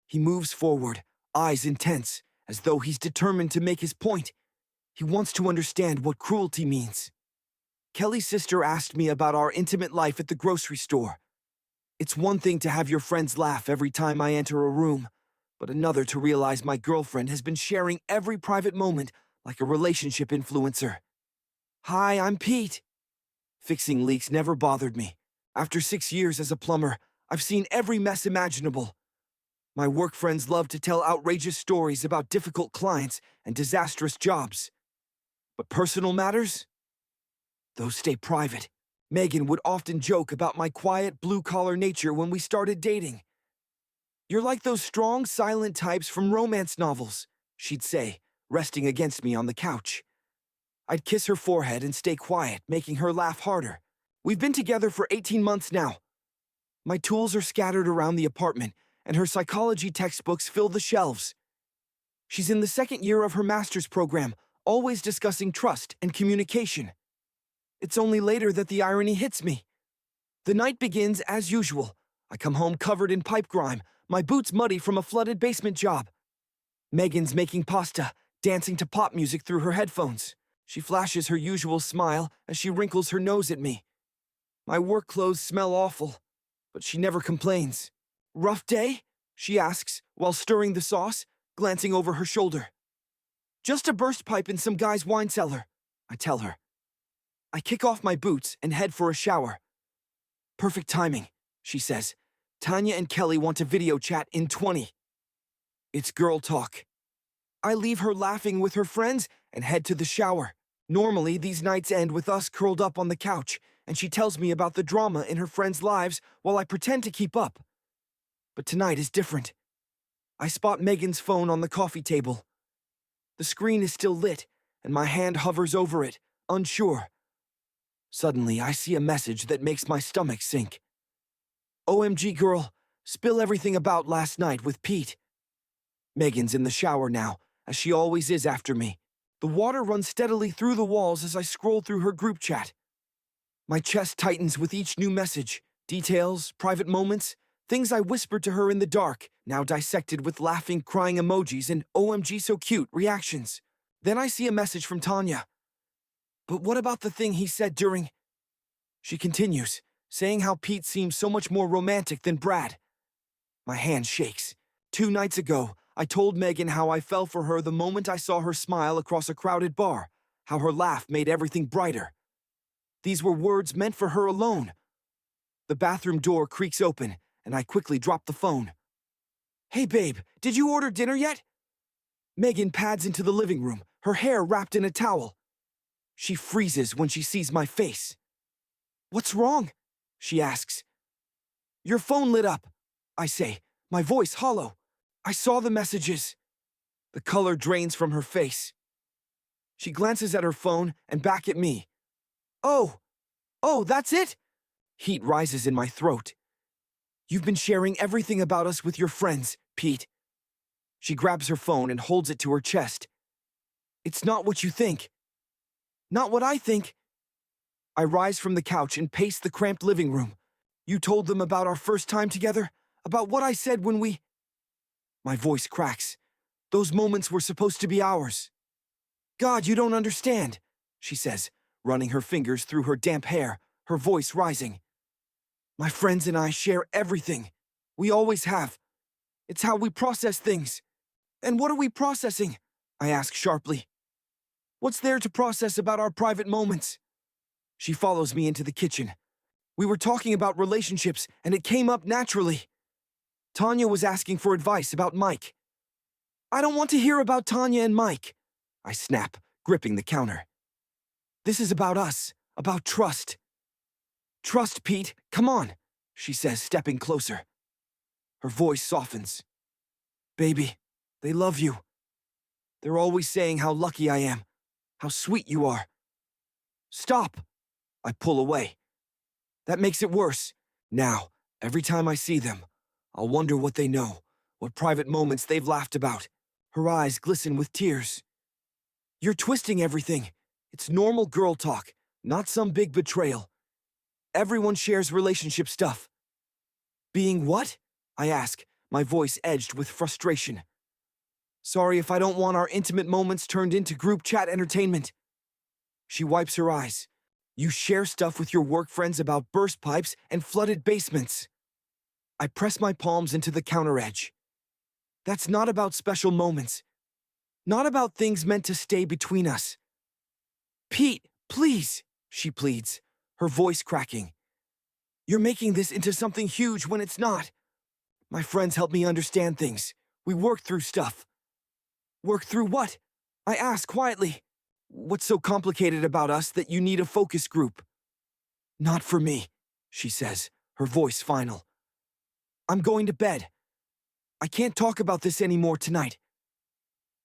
He moves forward, eyes intense, as though he's determined to make his point. He wants to understand what cruelty means. Kelly's sister asked me about our intimate life at the grocery store. It's one thing to have your friends laugh every time I enter a room, but another to realize my girlfriend has been sharing every private moment like a relationship influencer. Hi, I'm Pete. Fixing leaks never bothered me. After 6 years as a plumber, I've seen every mess imaginable. My work friends love to tell outrageous stories about difficult clients and disastrous jobs. But personal matters? Those stay private. Megan would often joke about my quiet, blue-collar nature when we started dating. You're like those strong, silent types from romance novels, she'd say, resting against me on the couch. I'd kiss her forehead and stay quiet, making her laugh harder. We've been together for 18 months now. My tools are scattered around the apartment, and her psychology textbooks fill the shelves. She's in the second year of her master's program, always discussing trust and communication. It's only later that the irony hits me. The night begins as usual. I come home covered in pipe grime, my boots muddy from a flooded basement job. Megan's making pasta, dancing to pop music through her headphones. She flashes her usual smile as she wrinkles her nose at me. My work clothes smell awful, but she never complains. Rough day? She asks, while stirring the sauce, glancing over her shoulder. Just a burst pipe in some guy's wine cellar, I tell her. I kick off my boots and head for a shower. Perfect timing, she says. Tanya and Kelly want to video chat in 20. It's girl talk. I leave her laughing with her friends and head to the shower. Normally, these nights end with us curled up on the couch, and she tells me about the drama in her friends' lives while I pretend to keep up. But tonight is different. I spot Megan's phone on the coffee table. The screen is still lit, and my hand hovers over it, unsure. Suddenly, I see a message that makes my stomach sink. OMG girl, spill everything about last night with Pete. Megan's in the shower now, as she always is after me. The water runs steadily through the walls as I scroll through her group chat. My chest tightens with each new message. Details, private moments, things I whispered to her in the dark, now dissected with laughing, crying emojis and OMG so cute reactions. Then I see a message from Tanya. But what about the thing he said during... She continues, saying how Pete seems so much more romantic than Brad. My hand shakes. 2 nights ago, I told Megan how I fell for her the moment I saw her smile across a crowded bar, how her laugh made everything brighter. These were words meant for her alone. The bathroom door creaks open, and I quickly drop the phone. Hey babe, did you order dinner yet? Megan pads into the living room, her hair wrapped in a towel. She freezes when she sees my face. What's wrong? She asks. Your phone lit up, I say, my voice hollow. I saw the messages. The color drains from her face. She glances at her phone and back at me. Oh, that's it? Heat rises in my throat. You've been sharing everything about us with your friends, Pete. She grabs her phone and holds it to her chest. It's not what you think. Not what I think. I rise from the couch and pace the cramped living room. You told them about our first time together? About what I said when we... My voice cracks. Those moments were supposed to be ours. God, you don't understand, she says, running her fingers through her damp hair, her voice rising. My friends and I share everything. We always have. It's how we process things. And what are we processing? I ask sharply. What's there to process about our private moments? She follows me into the kitchen. We were talking about relationships, and it came up naturally. Tanya was asking for advice about Mike. I don't want to hear about Tanya and Mike, I snap, gripping the counter. This is about us, about trust. Trust, Pete, come on, she says, stepping closer. Her voice softens. Baby, they love you. They're always saying how lucky I am, how sweet you are. Stop! I pull away. That makes it worse. Now, every time I see them, I'll wonder what they know, what private moments they've laughed about. Her eyes glisten with tears. You're twisting everything. It's normal girl talk, not some big betrayal. Everyone shares relationship stuff. Being what? I ask, my voice edged with frustration. Sorry if I don't want our intimate moments turned into group chat entertainment. She wipes her eyes. You share stuff with your work friends about burst pipes and flooded basements. I press my palms into the counter edge. That's not about special moments. Not about things meant to stay between us. Pete, please, she pleads, her voice cracking. You're making this into something huge when it's not. My friends help me understand things. We work through stuff. Work through what? I ask quietly. What's so complicated about us that you need a focus group? Not for me, she says, her voice final. I'm going to bed. I can't talk about this anymore tonight.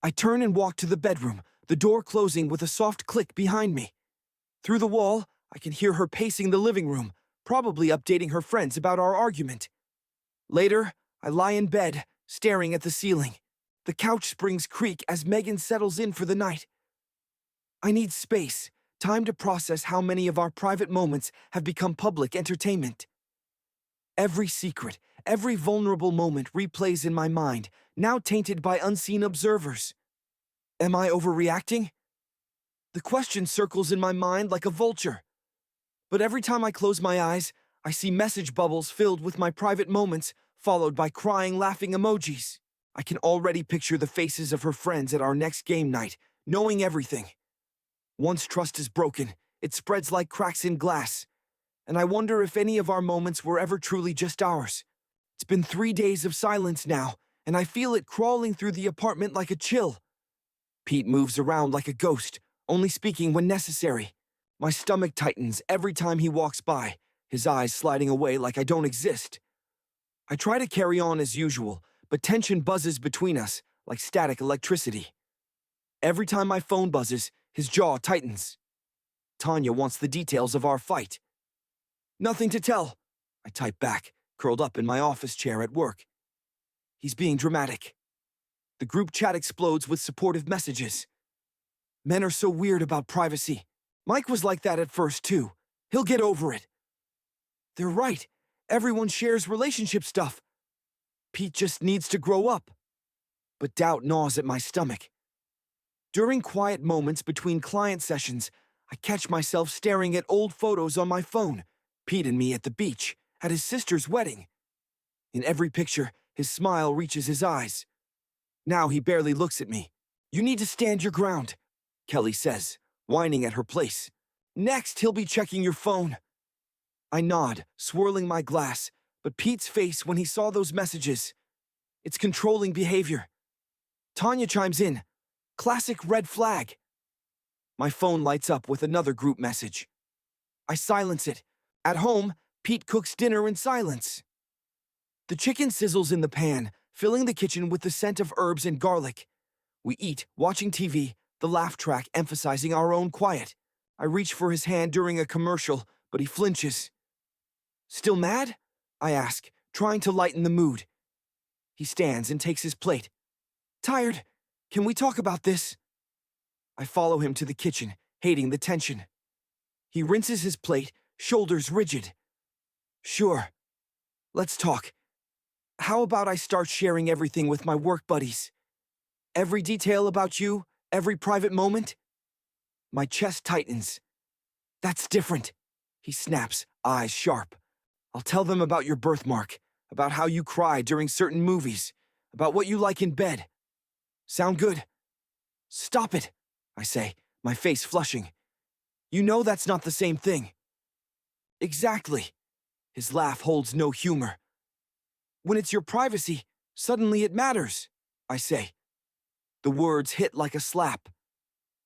I turn and walk to the bedroom, the door closing with a soft click behind me. Through the wall, I can hear her pacing the living room, probably updating her friends about our argument. Later, I lie in bed, staring at the ceiling. The couch springs creak as Megan settles in for the night. I need space, time to process how many of our private moments have become public entertainment. Every secret, every vulnerable moment replays in my mind, now tainted by unseen observers. Am I overreacting? The question circles in my mind like a vulture. But every time I close my eyes, I see message bubbles filled with my private moments, followed by crying, laughing emojis. I can already picture the faces of her friends at our next game night, knowing everything. Once trust is broken, it spreads like cracks in glass. And I wonder if any of our moments were ever truly just ours. It's been 3 days of silence now, and I feel it crawling through the apartment like a chill. Pete moves around like a ghost, only speaking when necessary. My stomach tightens every time he walks by, his eyes sliding away like I don't exist. I try to carry on as usual, but tension buzzes between us like static electricity. Every time my phone buzzes, his jaw tightens. Tanya wants the details of our fight. Nothing to tell, I type back, curled up in my office chair at work. He's being dramatic. The group chat explodes with supportive messages. Men are so weird about privacy. Mike was like that at first, too. He'll get over it. They're right. Everyone shares relationship stuff. Pete just needs to grow up. But doubt gnaws at my stomach. During quiet moments between client sessions, I catch myself staring at old photos on my phone. Pete and me at the beach, at his sister's wedding. In every picture, his smile reaches his eyes. Now he barely looks at me. You need to stand your ground, Kelly says, whining at her place. Next, he'll be checking your phone. I nod, swirling my glass, but Pete's face when he saw those messages. It's controlling behavior. Tanya chimes in. Classic red flag. My phone lights up with another group message. I silence it. At home, Pete cooks dinner in silence. The chicken sizzles in the pan, filling the kitchen with the scent of herbs and garlic. We eat, watching TV, the laugh track emphasizing our own quiet. I reach for his hand during a commercial, but he flinches. Still mad? I ask, trying to lighten the mood. He stands and takes his plate. Tired? Can we talk about this? I follow him to the kitchen, hating the tension. He rinses his plate, shoulders rigid. Sure. Let's talk. How about I start sharing everything with my work buddies? Every detail about you, every private moment? My chest tightens. That's different, he snaps, eyes sharp. I'll tell them about your birthmark, about how you cry during certain movies, about what you like in bed. Sound good? Stop it, I say, my face flushing. You know that's not the same thing. Exactly. His laugh holds no humor. When it's your privacy, suddenly it matters, I say. The words hit like a slap.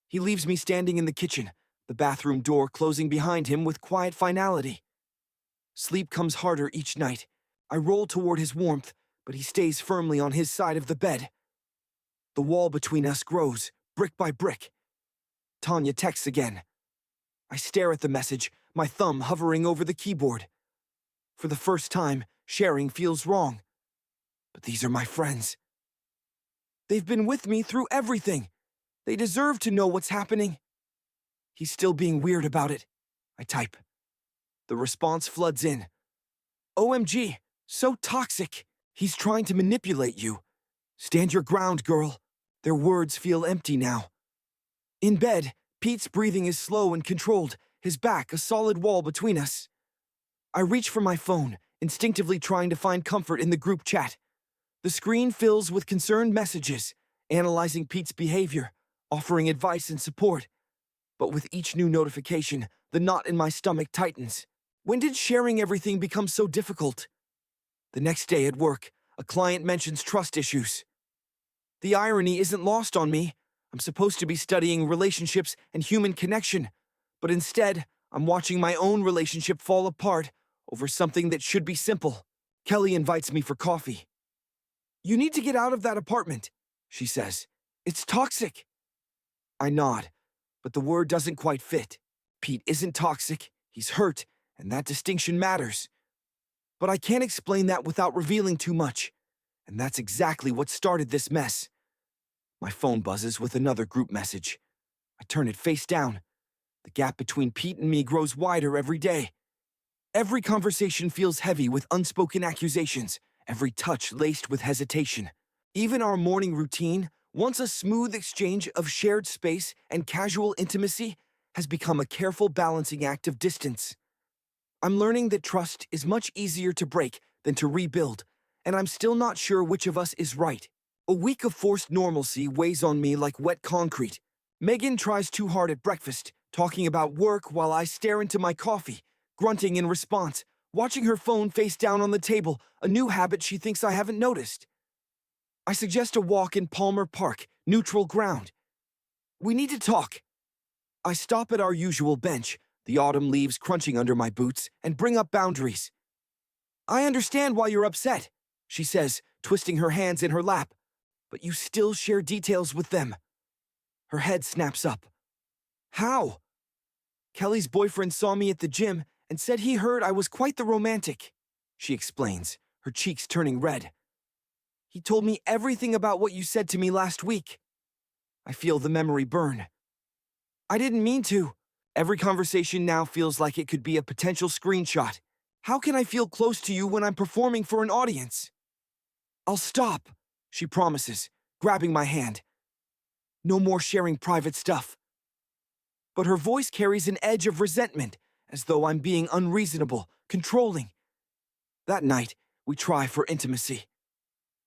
He leaves me standing in the kitchen, the bathroom door closing behind him with quiet finality. Sleep comes harder each night. I roll toward his warmth, but he stays firmly on his side of the bed. The wall between us grows, brick by brick. Tanya texts again. I stare at the message, my thumb hovering over the keyboard. For the first time, sharing feels wrong. But these are my friends. They've been with me through everything. They deserve to know what's happening. He's still being weird about it, I type. The response floods in. OMG, so toxic. He's trying to manipulate you. Stand your ground, girl. Their words feel empty now. In bed, Pete's breathing is slow and controlled, his back a solid wall between us. I reach for my phone, instinctively trying to find comfort in the group chat. The screen fills with concerned messages, analyzing Pete's behavior, offering advice and support. But with each new notification, the knot in my stomach tightens. When did sharing everything become so difficult? The next day at work, a client mentions trust issues. The irony isn't lost on me. I'm supposed to be studying relationships and human connection, but instead, I'm watching my own relationship fall apart over something that should be simple. Kelly invites me for coffee. "You need to get out of that apartment," she says. "It's toxic." I nod, but the word doesn't quite fit. Pete isn't toxic, he's hurt, and that distinction matters. But I can't explain that without revealing too much, and that's exactly what started this mess. My phone buzzes with another group message. I turn it face down. The gap between Pete and me grows wider every day. Every conversation feels heavy with unspoken accusations, every touch laced with hesitation. Even our morning routine, once a smooth exchange of shared space and casual intimacy, has become a careful balancing act of distance. I'm learning that trust is much easier to break than to rebuild, and I'm still not sure which of us is right. A week of forced normalcy weighs on me like wet concrete. Megan tries too hard at breakfast, talking about work while I stare into my coffee, grunting in response, watching her phone face down on the table, a new habit she thinks I haven't noticed. I suggest a walk in Palmer Park, neutral ground. "We need to talk." I stop at our usual bench, the autumn leaves crunching under my boots, and bring up boundaries. "I understand why you're upset," she says, twisting her hands in her lap. "But you still share details with them." Her head snaps up. "How?" "Kelly's boyfriend saw me at the gym and said he heard I was quite the romantic," she explains, her cheeks turning red. "He told me everything about what you said to me last week." I feel the memory burn. "I didn't mean to." Every conversation now feels like it could be a potential screenshot. How can I feel close to you when I'm performing for an audience? "I'll stop," she promises, grabbing my hand. "No more sharing private stuff." But her voice carries an edge of resentment, as though I'm being unreasonable, controlling. That night, we try for intimacy.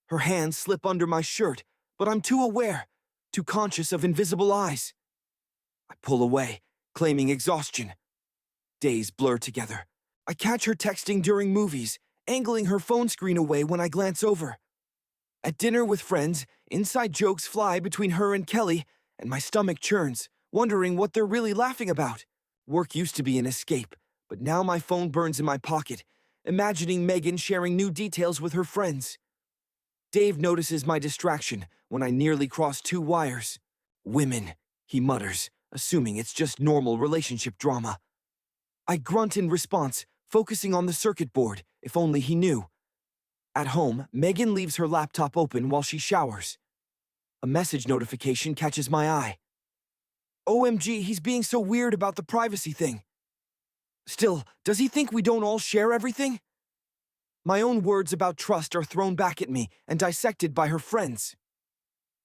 Her hands slip under my shirt, but I'm too aware, too conscious of invisible eyes. I pull away, claiming exhaustion. Days blur together. I catch her texting during movies, angling her phone screen away when I glance over. At dinner with friends, inside jokes fly between her and Kelly, and my stomach churns, wondering what they're really laughing about. Work used to be an escape, but now my phone burns in my pocket, imagining Megan sharing new details with her friends. Dave notices my distraction when I nearly cross two wires. "Women," he mutters, assuming it's just normal relationship drama. I grunt in response, focusing on the circuit board, if only he knew. At home, Megan leaves her laptop open while she showers. A message notification catches my eye. "OMG, he's being so weird about the privacy thing." Still, does he think we don't all share everything? My own words about trust are thrown back at me and dissected by her friends.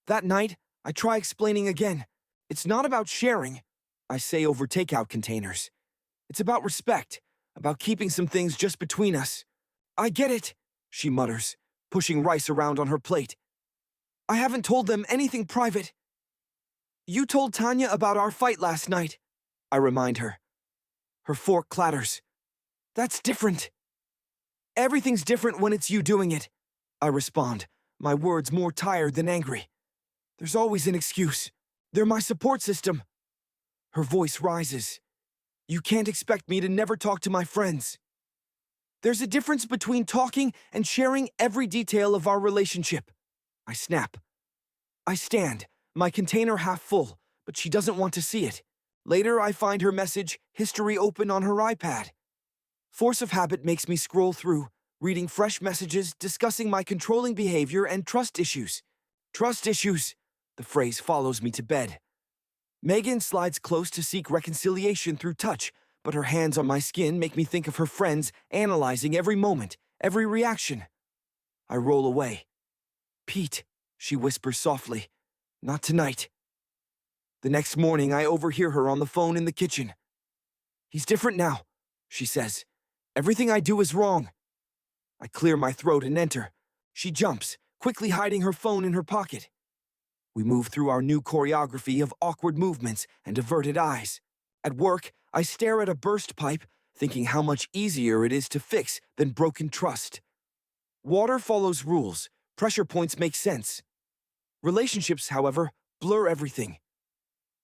That night, I try explaining again. It's not about sharing, I say over takeout containers. It's about respect, about keeping some things just between us. "I get it," she mutters, pushing rice around on her plate. "I haven't told them anything private." "You told Tanya about our fight last night," I remind her. Her fork clatters. "That's different." "Everything's different when it's you doing it," I respond, my words more tired than angry. "There's always an excuse. They're my support system." Her voice rises. "You can't expect me to never talk to my friends." "There's a difference between talking and sharing every detail of our relationship," I snap. I stand, my container half full, but she doesn't want to see it. Later, I find her message history open on her iPad. Force of habit makes me scroll through, reading fresh messages discussing my controlling behavior and trust issues. Trust issues. The phrase follows me to bed. Megan slides close to seek reconciliation through touch, but her hands on my skin make me think of her friends analyzing every moment, every reaction. I roll away. Pete, she whispers softly. Not tonight. The next morning, I overhear her on the phone in the kitchen. He's different now, she says. Everything I do is wrong. I clear my throat and enter. She jumps, quickly hiding her phone in her pocket. We move through our new choreography of awkward movements and averted eyes. At work, I stare at a burst pipe, thinking how much easier it is to fix than broken trust. Water follows rules. Pressure points make sense. Relationships, however, blur everything.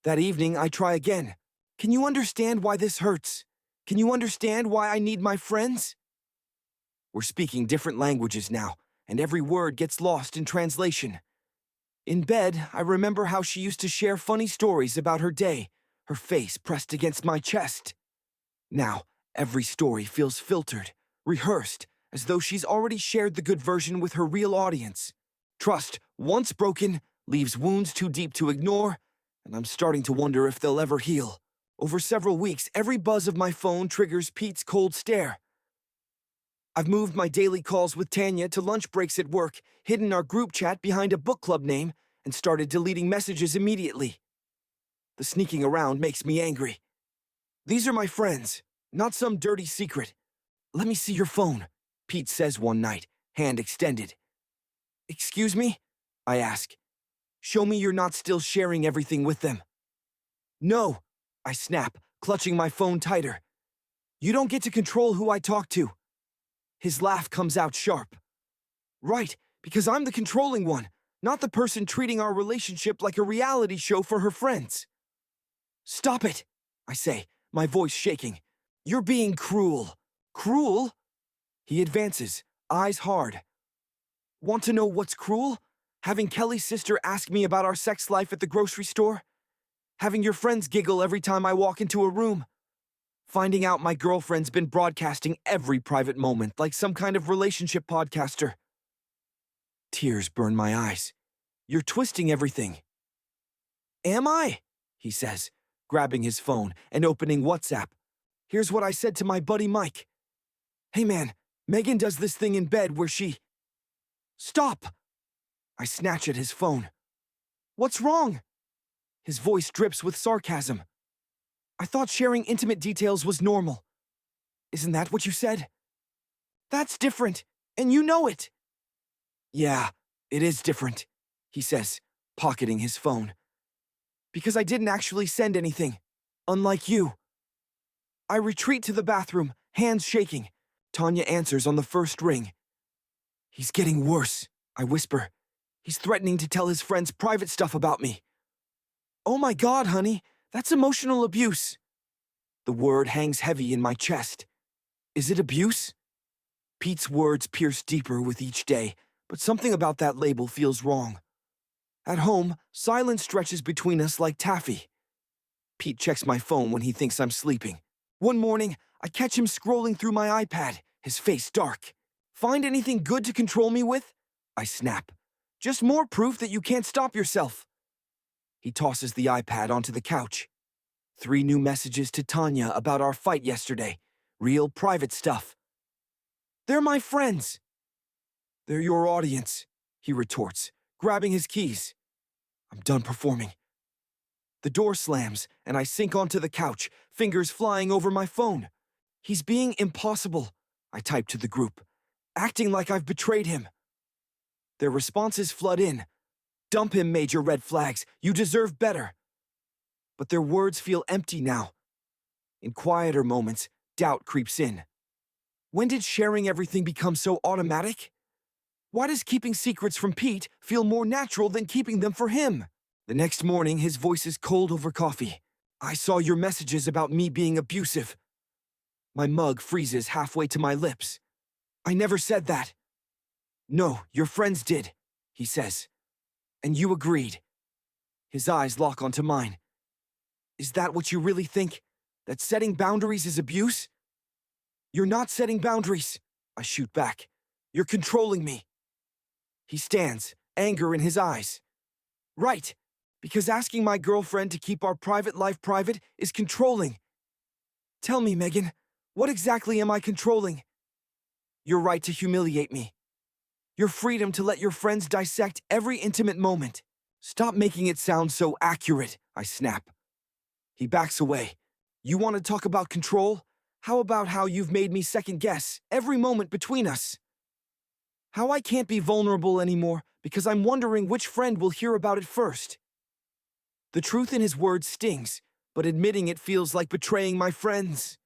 That evening, I try again. Can you understand why this hurts? Can you understand why I need my friends? We're speaking different languages now, and every word gets lost in translation. In bed, I remember how she used to share funny stories about her day, her face pressed against my chest. Now, every story feels filtered, rehearsed, as though she's already shared the good version with her real audience. Trust, once broken, leaves wounds too deep to ignore, and I'm starting to wonder if they'll ever heal. Over several weeks, every buzz of my phone triggers Pete's cold stare. I've moved my daily calls with Tanya to lunch breaks at work, hidden our group chat behind a book club name, and started deleting messages immediately. The sneaking around makes me angry. These are my friends, not some dirty secret. Let me see your phone, Pete says one night, hand extended. Excuse me? I ask. Show me you're not still sharing everything with them. No, I snap, clutching my phone tighter. You don't get to control who I talk to. His laugh comes out sharp. Right, because I'm the controlling one, not the person treating our relationship like a reality show for her friends. Stop it, I say, my voice shaking. You're being cruel. Cruel? He advances, eyes hard. Want to know what's cruel? Having Kelly's sister ask me about our sex life at the grocery store? Having your friends giggle every time I walk into a room? Finding out my girlfriend's been broadcasting every private moment like some kind of relationship podcaster. Tears burn my eyes. You're twisting everything. Am I? He says, grabbing his phone and opening WhatsApp. Here's what I said to my buddy Mike. Hey man, Megan does this thing in bed where she... Stop! I snatch at his phone. What's wrong? His voice drips with sarcasm. I thought sharing intimate details was normal. Isn't that what you said? That's different, and you know it. Yeah, it is different, he says, pocketing his phone. Because I didn't actually send anything, unlike you. I retreat to the bathroom, hands shaking. Tanya answers on the first ring. He's getting worse, I whisper. He's threatening to tell his friends private stuff about me. Oh my God, honey, that's emotional abuse. The word hangs heavy in my chest. Is it abuse? Pete's words pierce deeper with each day, but something about that label feels wrong. At home, silence stretches between us like taffy. Pete checks my phone when he thinks I'm sleeping. One morning, I catch him scrolling through my iPad, his face dark. Find anything good to control me with? I snap. Just more proof that you can't stop yourself. He tosses the iPad onto the couch. 3 new messages to Tanya about our fight yesterday. Real private stuff. They're my friends. They're your audience, he retorts, grabbing his keys. I'm done performing. The door slams, and I sink onto the couch, fingers flying over my phone. He's being impossible, I type to the group, acting like I've betrayed him. Their responses flood in. Dump him, major red flags. You deserve better. But their words feel empty now. In quieter moments, doubt creeps in. When did sharing everything become so automatic? Why does keeping secrets from Pete feel more natural than keeping them for him? The next morning, his voice is cold over coffee. I saw your messages about me being abusive. My mug freezes halfway to my lips. I never said that. No, your friends did, he says. And you agreed. His eyes lock onto mine. Is that what you really think? That setting boundaries is abuse? You're not setting boundaries, I shoot back. You're controlling me. He stands, anger in his eyes. Right, because asking my girlfriend to keep our private life private is controlling. Tell me, Megan, what exactly am I controlling? Your right to humiliate me. Your freedom to let your friends dissect every intimate moment. Stop making it sound so accurate, I snap. He backs away. You want to talk about control? How about how you've made me second guess every moment between us? How I can't be vulnerable anymore because I'm wondering which friend will hear about it first. The truth in his words stings, but admitting it feels like betraying my friends.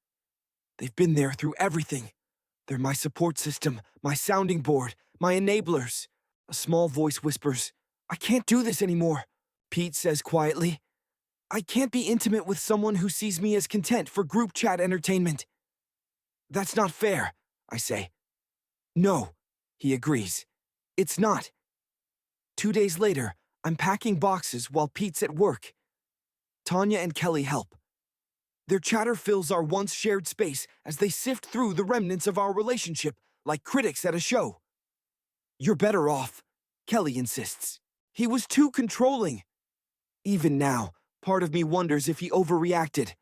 They've been there through everything. They're my support system, my sounding board, my enablers. A small voice whispers, I can't do this anymore. Pete says quietly, I can't be intimate with someone who sees me as content for group chat entertainment. That's not fair, I say. No, he agrees. It's not. 2 days later, I'm packing boxes while Pete's at work. Tanya and Kelly help. Their chatter fills our once shared space as they sift through the remnants of our relationship like critics at a show. You're better off, Kelly insists. He was too controlling. Even now, part of me wonders if he overreacted.